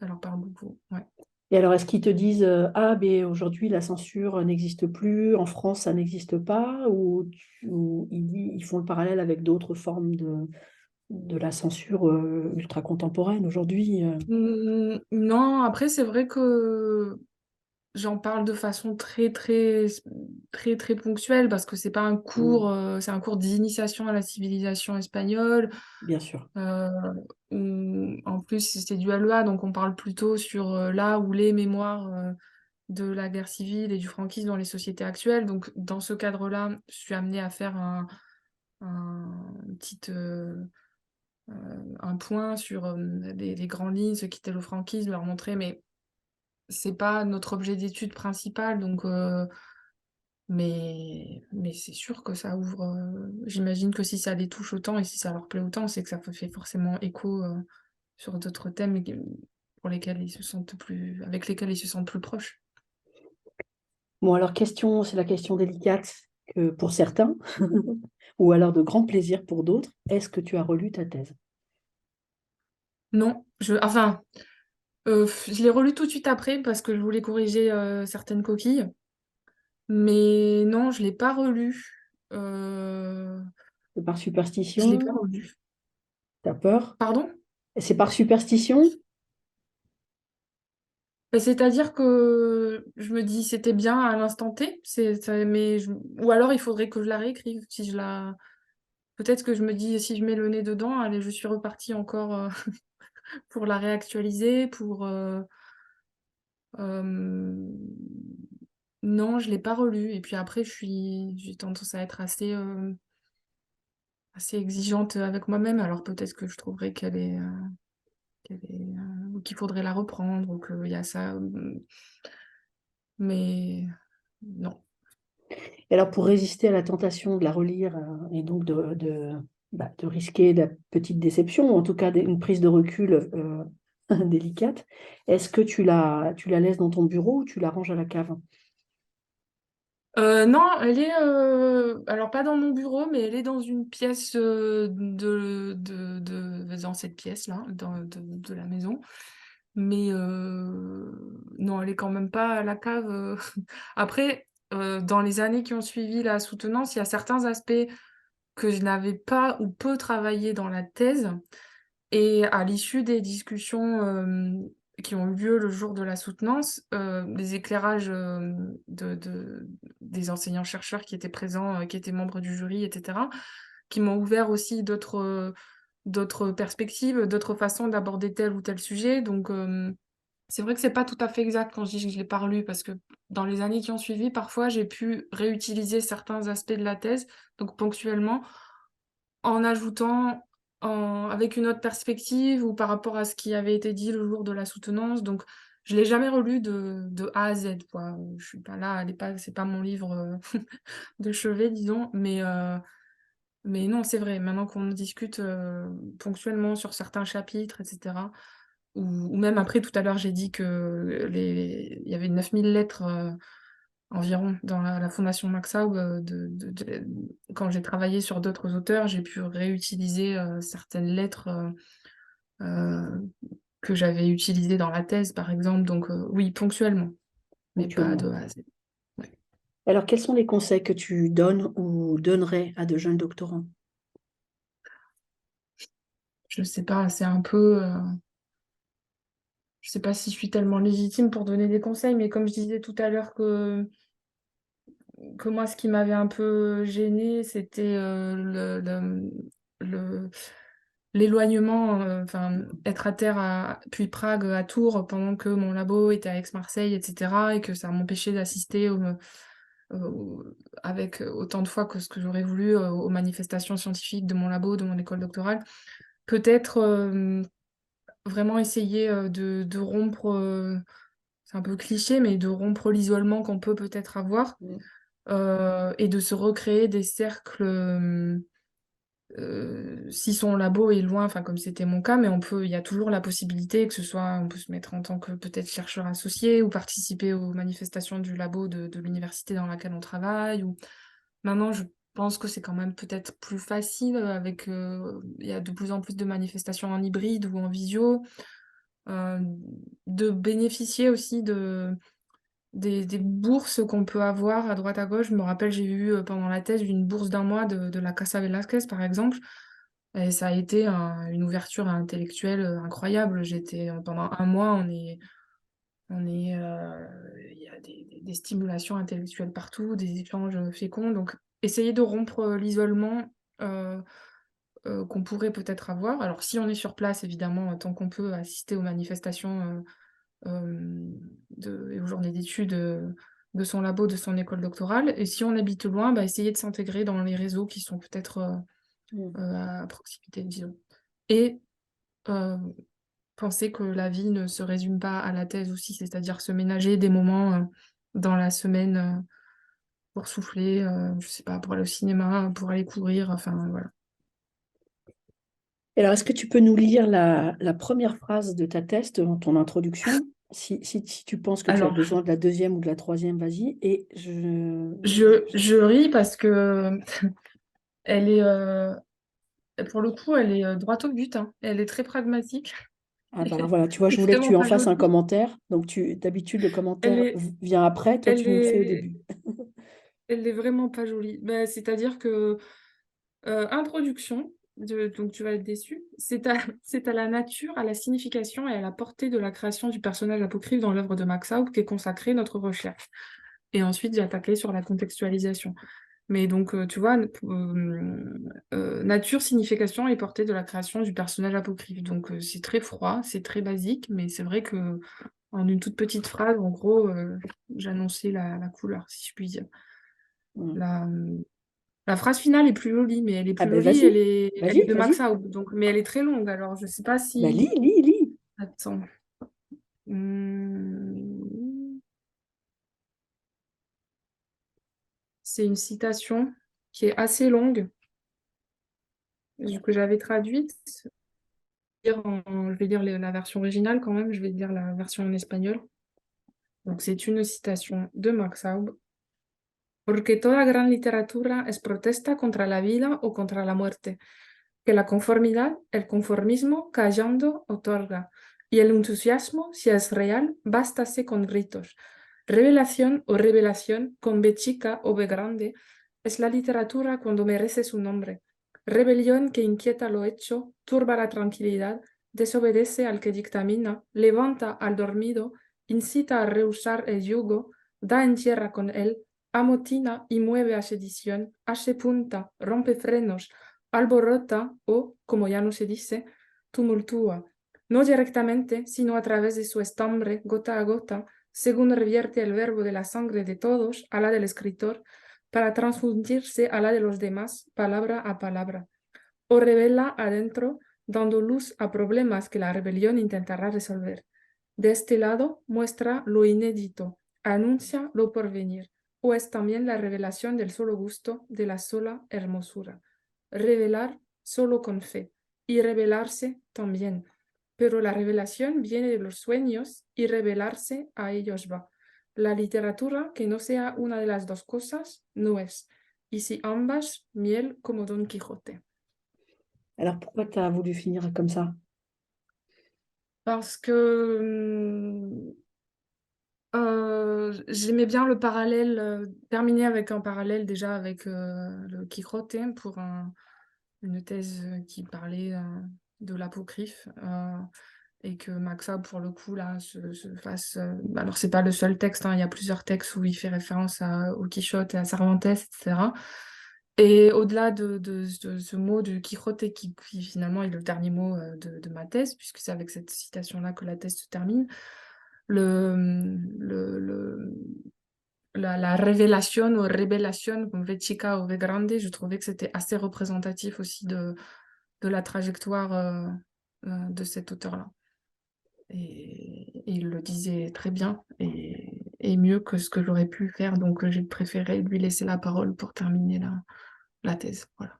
Ça leur parle beaucoup, ouais. Et alors, est-ce qu'ils te disent, ah, mais aujourd'hui, la censure n'existe plus, en France, ça n'existe pas, ou ils font le parallèle avec d'autres formes de la censure ultra contemporaine aujourd'hui? Non, après c'est vrai que j'en parle de façon très ponctuelle parce que c'est pas un Mm, cours, c'est un cours d'initiation à la civilisation espagnole. bien sûr. euh, Où, en plus, c'est du LEA, donc on parle plutôt sur là où les mémoires de la guerre civile et du franquisme dans les sociétés actuelles. Donc dans ce cadre-là, je suis amenée à faire un un point sur les grandes lignes, ce qu'était le franquisme, leur montrer, mais c'est pas notre objet d'étude principal, donc mais c'est sûr que ça ouvre, j'imagine que si ça les touche autant et si ça leur plaît autant, c'est que ça fait forcément écho, sur d'autres thèmes et pour lesquels ils se sentent avec lesquels ils se sentent plus proches. Bon, alors c'est la question délicate que pour certains, ou alors de grand plaisir pour d'autres. Est-ce que tu as relu ta thèse? Non, je l'ai relu tout de suite après parce que je voulais corriger, certaines coquilles, mais non, je l'ai pas relu. C'est par Je l'ai pas superstition? relu. T'as peur? Pardon? C'est par superstition? Bah, c'est-à-dire que je me dis: «C'était bien à l'instant T», ou alors il faudrait que je la réécrive. Si je la Peut-être que je me dis: «Si je mets le nez dedans, allez, je suis repartie encore, pour la réactualiser, hem, non, je l'ai pas relue et puis après j'ai tendance à être assez exigeante avec moi-même, alors peut-être que je trouverais ou qu'il faudrait la reprendre ou qu'il y a ça, mais non. Et alors, pour résister à la tentation de la relire et donc de risquer la petite déception, ou en tout cas une prise de recul délicate, est-ce que tu la laisses dans ton bureau ou tu la ranges à la cave? Non, elle est, alors pas dans mon bureau, mais elle est dans une pièce, dans cette pièce-là, de la maison. Mais non, elle est quand même pas à la cave. Après, dans les années qui ont suivi la soutenance, il y a certains aspects que je n'avais pas ou peu travaillé dans la thèse. Et à l'issue des discussions, qui ont eu lieu le jour de la soutenance, les éclairages, des enseignants-chercheurs qui étaient présents, qui étaient membres du jury et cetera, qui m'ont ouvert aussi d'autres perspectives, d'autres façons d'aborder tel ou tel sujet. Donc, c'est vrai que c'est pas tout à fait exact quand je dis que je l'ai pas relu parce que dans les années qui ont suivi, parfois, j'ai pu réutiliser certains aspects de la thèse, donc ponctuellement, en ajoutant avec une autre perspective ou par rapport à ce qui avait été dit le jour de la soutenance, donc je l'ai jamais relu de A à Z, quoi. Je suis pas là, c'est pas mon livre, de chevet, disons, mais non, c'est vrai, maintenant qu'on en discute, ponctuellement sur certains chapitres et cetera, ou même après tout à l'heure, j'ai dit que il y avait 9 000 lettres, environ dans la fondation Max-Aub, quand j'ai travaillé sur d'autres auteurs, j'ai pu réutiliser, certaines lettres, heu, que j'avais utilisées dans la thèse, par exemple, donc oui, ponctuellement, mais pas de Ponctuellement. A à Z. Ouais. Alors, quels sont les conseils que tu donnes ou donnerais à de jeunes doctorants? Je sais pas, c'est un peu, je sais pas si je suis tellement légitime pour donner des conseils, mais comme je disais tout à l'heure que moi, ce qui m'avait un peu gênée, c'était, le l'éloignement, enfin, être à terre puis Prague, à Tours, pendant que mon labo était à Aix-Marseille et cetera et que ça m'empêchait d'assister avec autant de fois que ce que j'aurais voulu, aux manifestations scientifiques de mon labo, de mon école doctorale. Peut-être, vraiment essayer, de rompre, c'est un peu cliché, mais de rompre l'isolement qu'on peut peut-être avoir, Mmh. et de se recréer des cercles, si son labo est loin, enfin comme c'était mon cas, mais il y a toujours la possibilité que ce soit on peut se mettre en tant que peut-être chercheur associé ou participer aux manifestations du labo de l'université dans laquelle on travaille ou maintenant je pense que c'est quand même peut-être plus facile, il y a de plus en plus de manifestations en hybride ou en visio, heu, de bénéficier aussi des bourses qu'on peut avoir à droite à gauche. Je me rappelle, j'ai eu, pendant la thèse, une bourse d'un mois de la Casa Velasquez, par exemple, et ça a été une ouverture intellectuelle, incroyable. Pendant un mois, il y a des stimulations intellectuelles partout, des échanges, féconds, donc essayer de rompre, l'isolement, heu qu'on pourrait peut-être avoir. Alors si on est sur place, évidemment, tant qu'on peut assister aux manifestations, et aux journées d'études, de son labo, de son école doctorale et si on habite loin, bah, essayer de s'intégrer dans les réseaux qui sont peut-être, à proximité, disons. Et penser que la vie ne se résume pas à la thèse aussi, c'est-à-dire se ménager des moments dans la semaine pour souffler, je sais pas, pour aller au cinéma, pour aller courir, enfin voilà. Et alors, est-ce que tu peux nous lire la première phrase de ta thèse dans ton introduction? Si tu penses que tu as Alors, besoin de la deuxième ou de la troisième, vas-y. Et je ris parce que elle est, pour le coup, elle est droit au but, hein. Elle est très pragmatique. Ah, bah alors voilà, tu vois, C'est je voulais que vraiment tu en pas fasses un joli. commentaire. Donc, d'habitude, le Elle commentaire est, vient après. Toi, elle tu nous le fais au est, début. elle est vraiment pas jolie. Ben, c'est-à-dire que introduction, donc tu vas être déçu, c'est à la nature, à la signification et à la portée de la création du personnage apocryphe dans l'œuvre de Max Haupt qu'est consacrée notre recherche. Et ensuite, j'ai attaqué sur la contextualisation. Mais donc, tu vois, nature, signification et portée de la création du personnage apocryphe. Donc, c'est très froid, c'est très basique, mais c'est vrai que en une toute petite phrase, en gros, j'annonçais la couleur, si je puis dire. Mm. La, la phrase finale est plus jolie, mais elle est Ah plus ben jolie, vas-y, elle est vas-y, de Max vas-y. Haupt, donc, mais elle est très longue, alors je sais pas Ben lis, si... lis, lis. Attends. Hmm. C'est une citation qui est assez longue, que j'avais traduite. Je vais lire la version originale quand même, je vais lire la version en espagnol. Donc c'est une citation de Max Haupt. Porque toda gran literatura es protesta contra la vida o contra la muerte, que la conformidad, el conformismo callando otorga, y el entusiasmo, si es real, bástase con ritos. Revelación o revelación, con B chica o B grande, es la literatura cuando merece su nombre. Rebelión que inquieta lo hecho, turba la tranquilidad, desobedece al que dictamina, levanta al dormido, incita a rehusar el yugo, da en tierra con él, amotina y mueve a sedición, hace punta, rompe frenos, alborota o, como ya no se dice, tumultúa, no directamente, sino a través de su estambre, gota a gota, según revierte el verbo de la sangre de todos a la del escritor, para transfundirse a la de los demás, palabra a palabra, o revela adentro, dando luz a problemas que la rebelión intentará resolver. De este lado, muestra lo inédito, anuncia lo porvenir, o es también la revelación del solo gusto, de la sola hermosura. Revelar solo con fe, y revelarse también. Pero la revelación viene de los sueños y revelarse a ellos va. La literatura que no sea una de las dos cosas no es. Y si ambas, miel como Don Quijote. Alors, pourquoi tu as voulu finir comme ça? Parce que j'aimais bien le parallèle, terminer avec un parallèle déjà avec le Quijote pour une thèse qui parlait de l'apocryphe et que Maxa, pour le coup, là, se fasse... alors, c'est pas le seul texte, hein, il y a plusieurs textes où il fait référence au Quichotte et à Cervantes, etc. Et au-delà de ce mot de Quijote qui finalement est le dernier mot de ma thèse, puisque c'est avec cette citation-là que la thèse se termine, le, le, la révélation ou révélation, comme V chica ou V grande, je trouvais que c'était assez représentatif aussi de la trajectoire de cet auteur-là. Et il le disait très bien et mieux que ce que j'aurais pu faire, donc j'ai préféré lui laisser la parole pour terminer la thèse. Voilà.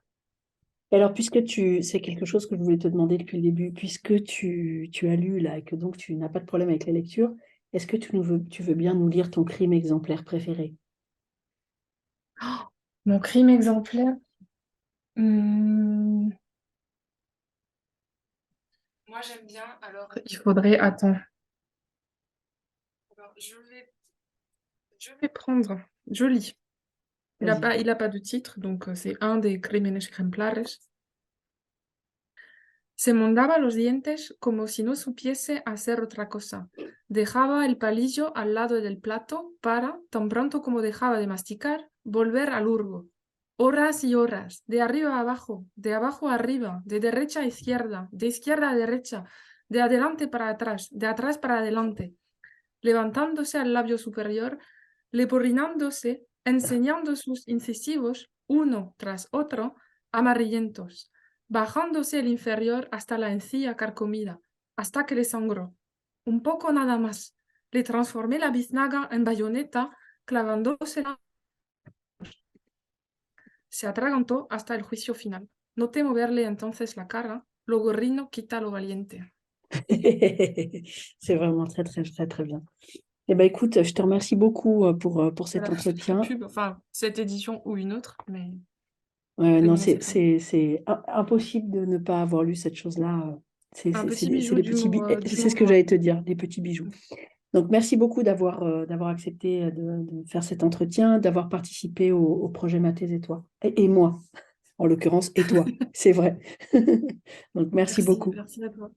Et alors, c'est quelque chose que je voulais te demander depuis le début, puisque tu as lu là et que donc tu n'as pas de problème avec la lecture, est-ce que tu veux bien nous lire ton crime exemplaire préféré? Oh, mon crime exemplaire. Hmm, moi j'aime bien, alors il faudrait, attends, alors, je vais prendre, je lis. Vas-y. Il a pas de titre, donc c'est un des crímenes ejemplares. Se mondaba los dientes como si no supiese hacer otra cosa. Dejaba el palillo al lado del plato para, tan pronto como dejaba de masticar, volver al hurgo. Horas y horas, de arriba a abajo, de abajo a arriba, de derecha a izquierda, de izquierda a derecha, de adelante para atrás, de atrás para adelante, levantándose al labio superior, leporrinándose, enseñando sus incisivos, uno tras otro, amarillentos, bajándose el inferior hasta la encía carcomida, hasta que le sangró. Un poco nada más. Le transformé la biznaga en bayoneta, clavándosela. Se atragantó hasta el juicio final. Noté moverle entonces la cara. Lo gorrino quita lo valiente. C'est vraiment très, très, très, très bien. Eh ben, écoute, je te remercie beaucoup pour cet Voilà, je fais entretien. pub, enfin, cette édition ou une autre, mais Ouais, j'ai non, commencé par là. c'est impossible de ne pas avoir lu cette chose-là. Un petit C'est bijou des petits c'est ce d'humour que noir. j'allais te dire, des petits bijoux. Donc, merci beaucoup d'avoir accepté de faire cet entretien, d'avoir participé au projet Ma thèse et toi. Et moi, en l'occurrence, et toi, c'est vrai. Donc, merci Merci, beaucoup. merci à toi.